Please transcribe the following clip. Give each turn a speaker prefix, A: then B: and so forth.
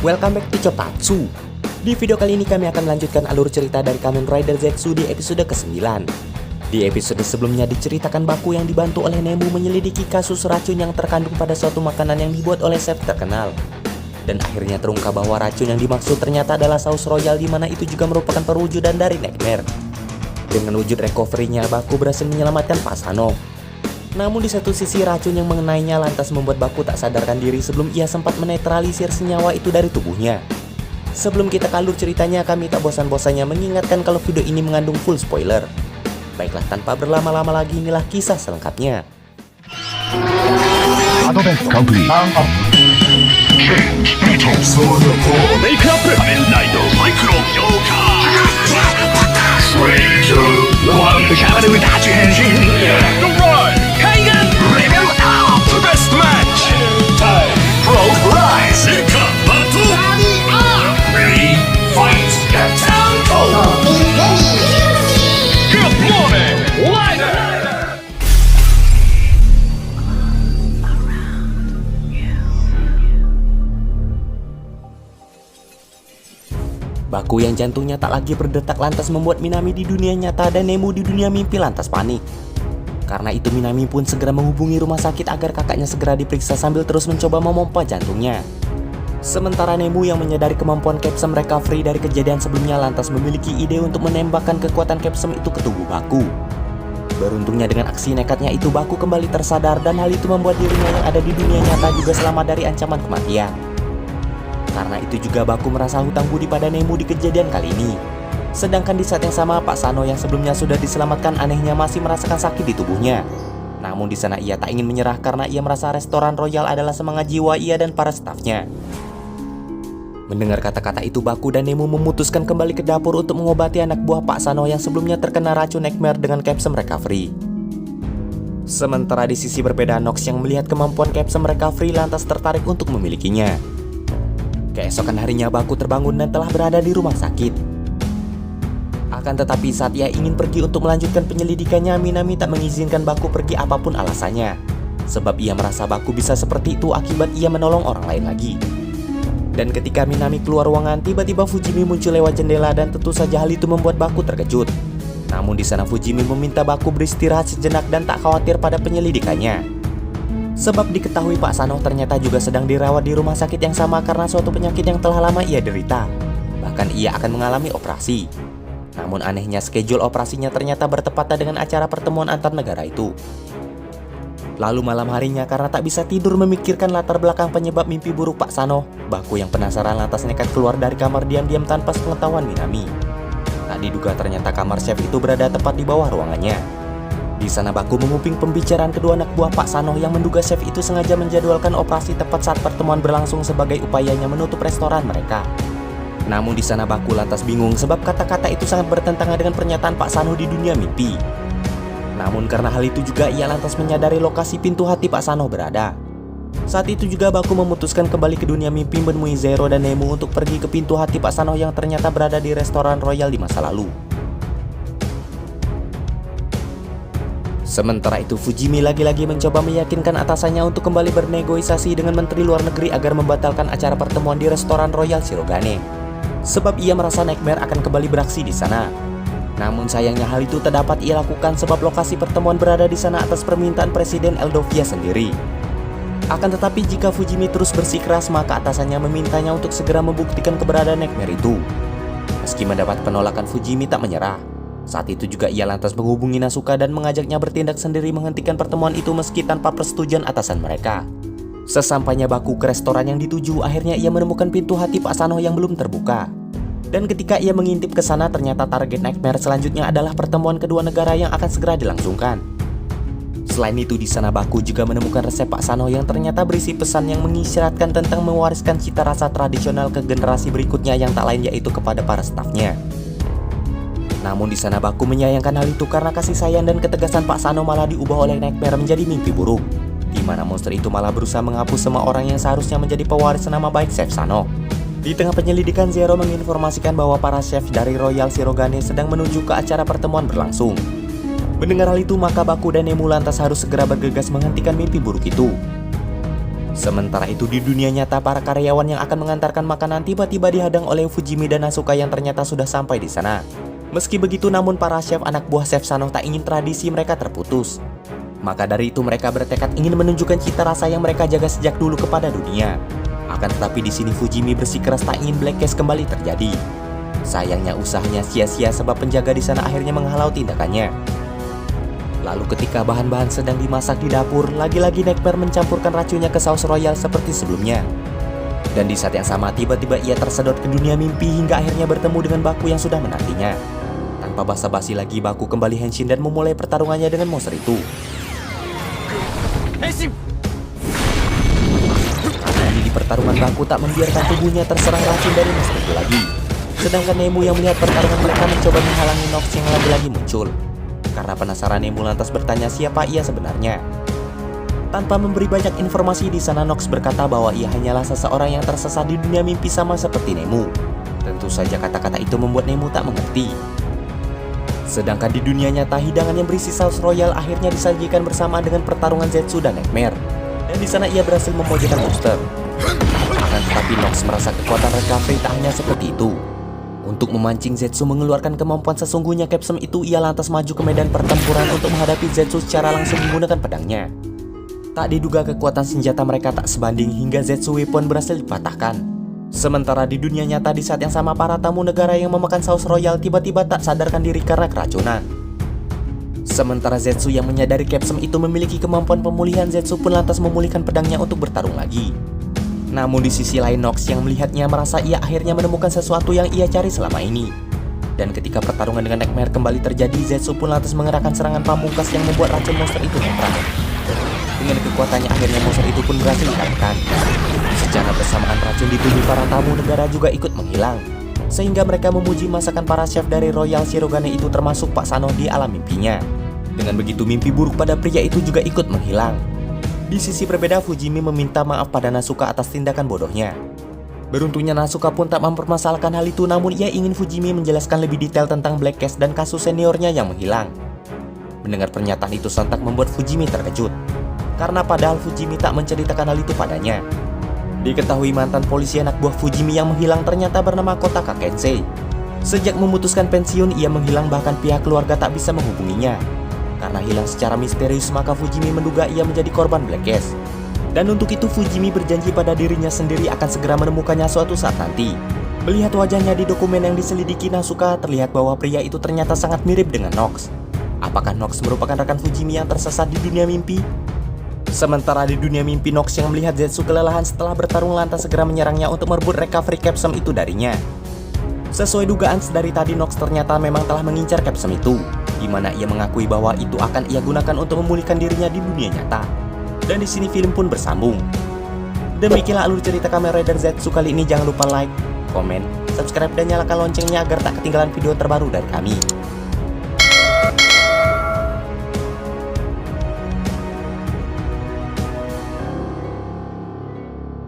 A: Welcome back to Chotatsu. Di video kali ini kami akan melanjutkan alur cerita dari Kamen Rider Zetsu di episode ke-9. Di episode sebelumnya diceritakan Baku yang dibantu oleh Nemu menyelidiki kasus racun yang terkandung pada suatu makanan yang dibuat oleh chef terkenal. Dan akhirnya terungkap bahwa racun yang dimaksud ternyata adalah saus royal, di mana itu juga merupakan perwujudan dari Nightmare. Dengan wujud recovery-nya, Baku berhasil menyelamatkan Pak Sano. Namun di satu sisi racun yang mengenainya lantas membuat Baku tak sadarkan diri sebelum ia sempat menetralisir senyawa itu dari tubuhnya. Sebelum kita ke alur ceritanya, kami tak bosan-bosannya mengingatkan kalau video ini mengandung full spoiler. Baiklah, tanpa berlama-lama lagi, inilah kisah selengkapnya. Baku yang jantungnya tak lagi berdetak lantas membuat Minami di dunia nyata dan Nemu di dunia mimpi lantas panik. Karena itu Minami pun segera menghubungi rumah sakit agar kakaknya segera diperiksa sambil terus mencoba memompa jantungnya. Sementara Nemu yang menyadari kemampuan Capsem recovery dari kejadian sebelumnya lantas memiliki ide untuk menembakkan kekuatan Capsem itu ke tubuh Baku. Beruntungnya dengan aksi nekatnya itu, Baku kembali tersadar dan hal itu membuat dirinya yang ada di dunia nyata juga selamat dari ancaman kematian. Karena itu juga Baku merasa hutang budi pada Nemu di kejadian kali ini. Sedangkan di saat yang sama Pak Sano yang sebelumnya sudah diselamatkan anehnya masih merasakan sakit di tubuhnya. Namun di sana ia tak ingin menyerah karena ia merasa restoran royal adalah semangat jiwa ia dan para stafnya. Mendengar kata-kata itu, Baku dan Nemu memutuskan kembali ke dapur untuk mengobati anak buah Pak Sano yang sebelumnya terkena racun Nightmare dengan Capsem recovery. Sementara di sisi berbeda, Nox yang melihat kemampuan Capsem recovery lantas tertarik untuk memilikinya. Keesokan harinya Baku terbangun dan telah berada di rumah sakit. Akan tetapi saat ia ingin pergi untuk melanjutkan penyelidikannya, Minami tak mengizinkan Baku pergi apapun alasannya. Sebab ia merasa Baku bisa seperti itu akibat ia menolong orang lain lagi. Dan ketika Minami keluar ruangan, tiba-tiba Fujimi muncul lewat jendela dan tentu saja hal itu membuat Baku terkejut. Namun di sana Fujimi meminta Baku beristirahat sejenak dan tak khawatir pada penyelidikannya. Sebab diketahui Pak Sano ternyata juga sedang dirawat di rumah sakit yang sama karena suatu penyakit yang telah lama ia derita. Bahkan ia akan mengalami operasi. Namun anehnya schedule operasinya ternyata bertepatan dengan acara pertemuan antar negara itu. Lalu malam harinya karena tak bisa tidur memikirkan latar belakang penyebab mimpi buruk Pak Sano, Baku yang penasaran lantas nekat keluar dari kamar diam-diam tanpa sepengetahuan Minami. Tak diduga ternyata kamar chef itu berada tepat di bawah ruangannya. Di sana Baku menguping pembicaraan kedua anak buah Pak Sano yang menduga chef itu sengaja menjadwalkan operasi tepat saat pertemuan berlangsung sebagai upayanya menutup restoran mereka. Namun di sana Baku lantas bingung sebab kata-kata itu sangat bertentangan dengan pernyataan Pak Sano di dunia mimpi. Namun karena hal itu juga ia lantas menyadari lokasi pintu hati Pak Sano berada. Saat itu juga Baku memutuskan kembali ke dunia mimpi menemui Zero dan Nemu untuk pergi ke pintu hati Pak Sano yang ternyata berada di restoran royal di masa lalu. Sementara itu Fujimi lagi-lagi mencoba meyakinkan atasannya untuk kembali bernegosiasi dengan Menteri Luar Negeri agar membatalkan acara pertemuan di restoran Royal Shirogane. Sebab ia merasa Nightmare akan kembali beraksi di sana. Namun sayangnya hal itu tak dapat ia lakukan sebab lokasi pertemuan berada di sana atas permintaan Presiden Eldovia sendiri. Akan tetapi jika Fujimi terus bersikeras maka atasannya memintanya untuk segera membuktikan keberadaan Nightmare itu. Meski mendapat penolakan, Fujimi tak menyerah. Saat itu juga ia lantas menghubungi Nasuka dan mengajaknya bertindak sendiri menghentikan pertemuan itu meski tanpa persetujuan atasan mereka. Sesampainya Baku ke restoran yang dituju, akhirnya ia menemukan pintu hati Pak Sano yang belum terbuka. Dan ketika ia mengintip ke sana, ternyata target Nightmare selanjutnya adalah pertemuan kedua negara yang akan segera dilangsungkan. Selain itu di sana Baku juga menemukan resep Pak Sano yang ternyata berisi pesan yang mengisyaratkan tentang mewariskan cita rasa tradisional ke generasi berikutnya yang tak lain yaitu kepada para stafnya. Namun di sana Baku menyayangkan hal itu karena kasih sayang dan ketegasan Pak Sano malah diubah oleh Nightmare menjadi mimpi buruk, di mana monster itu malah berusaha menghapus semua orang yang seharusnya menjadi pewaris nama baik Chef Sano. Di tengah penyelidikan, Zero menginformasikan bahwa para chef dari Royal Shirogane sedang menuju ke acara pertemuan berlangsung. Mendengar hal itu, maka Baku dan Nemu lantas harus segera bergegas menghentikan mimpi buruk itu. Sementara itu di dunia nyata, para karyawan yang akan mengantarkan makanan tiba-tiba dihadang oleh Fujimi dan Asuka yang ternyata sudah sampai di sana. Meski begitu, namun para chef anak buah Chef Sano tak ingin tradisi mereka terputus. Maka dari itu mereka bertekad ingin menunjukkan cita rasa yang mereka jaga sejak dulu kepada dunia. Akan tetapi di sini Fujimi bersikeras tak ingin Black Case kembali terjadi. Sayangnya usahanya sia-sia sebab penjaga di sana akhirnya menghalau tindakannya. Lalu ketika bahan-bahan sedang dimasak di dapur, lagi-lagi Nightmare mencampurkan racunnya ke saus royal seperti sebelumnya. Dan di saat yang sama tiba-tiba ia tersedot ke dunia mimpi hingga akhirnya bertemu dengan Baku yang sudah menantinya. Tanpa basa-basi lagi, Baku kembali henshin dan memulai pertarungannya dengan monster itu. Karena ini di pertarungan, Baku tak membiarkan tubuhnya terserang racun dari monster itu lagi. Sedangkan Nemu yang melihat pertarungan mereka mencoba menghalangi Nox yang lagi-lagi muncul. Karena penasaran, Nemu lantas bertanya siapa ia sebenarnya. Tanpa memberi banyak informasi, di sana Nox berkata bahwa ia hanyalah seseorang yang tersesat di dunia mimpi sama seperti Nemu. Tentu saja kata-kata itu membuat Nemu tak mengerti. Sedangkan di dunia nyata, hidangan yang berisi saus royal akhirnya disajikan bersama dengan pertarungan Zetsu dan Nightmare. Dan di sana ia berhasil memojokkan monster. Akan tetapi Nox merasa kekuatan recovery tak hanya seperti itu. Untuk memancing Zetsu mengeluarkan kemampuan sesungguhnya Capsule itu, ia lantas maju ke medan pertempuran untuk menghadapi Zetsu secara langsung menggunakan pedangnya. Tak diduga kekuatan senjata mereka tak sebanding hingga Zetsu Weapon berhasil dipatahkan. Sementara di dunia nyata, di saat yang sama para tamu negara yang memakan saus royal tiba-tiba tak sadarkan diri karena keracunan. Sementara Zetsu yang menyadari Capsule itu memiliki kemampuan pemulihan, Zetsu pun lantas memulihkan pedangnya untuk bertarung lagi. Namun di sisi lain, Nox yang melihatnya merasa ia akhirnya menemukan sesuatu yang ia cari selama ini. Dan ketika pertarungan dengan Nightmare kembali terjadi, Zetsu pun lantas mengerahkan serangan pamungkas yang membuat racun monster itu netral. Dengan kekuatannya akhirnya monster itu pun berhasil dikalahkan. Secara bersamaan racun di tubuh para tamu negara juga ikut menghilang. Sehingga mereka memuji masakan para chef dari Royal Shirogane itu, termasuk Pak Sano di alam mimpinya. Dengan begitu mimpi buruk pada pria itu juga ikut menghilang. Di sisi berbeda, Fujimi meminta maaf pada Nasuka atas tindakan bodohnya. Beruntungnya Nasuka pun tak mempermasalahkan hal itu, namun ia ingin Fujimi menjelaskan lebih detail tentang Black Case dan kasus seniornya yang menghilang. Mendengar pernyataan itu sontak membuat Fujimi terkejut. Karena padahal Fujimi tak menceritakan hal itu padanya. Diketahui mantan polisi anak buah Fujimi yang menghilang ternyata bernama Kotaka Kensei. Sejak memutuskan pensiun, ia menghilang, bahkan pihak keluarga tak bisa menghubunginya. Karena hilang secara misterius, maka Fujimi menduga ia menjadi korban Black Case. Dan untuk itu Fujimi berjanji pada dirinya sendiri akan segera menemukannya suatu saat nanti. Melihat wajahnya di dokumen yang diselidiki Nasuka, terlihat bahwa pria itu ternyata sangat mirip dengan Nox. Apakah Nox merupakan rekan Fujimi yang tersesat di dunia mimpi? Sementara di dunia mimpi, Nox yang melihat Zetsu kelelahan setelah bertarung lantas segera menyerangnya untuk merebut recovery Capsule itu darinya. Sesuai dugaan dari tadi, Nox ternyata memang telah mengincar Capsule itu, di mana ia mengakui bahwa itu akan ia gunakan untuk memulihkan dirinya di dunia nyata. Dan di sini film pun bersambung. Demikianlah alur cerita Kamen Rider Zetsu kali ini. Jangan lupa like, komen, subscribe dan nyalakan loncengnya agar tak ketinggalan video terbaru dari kami.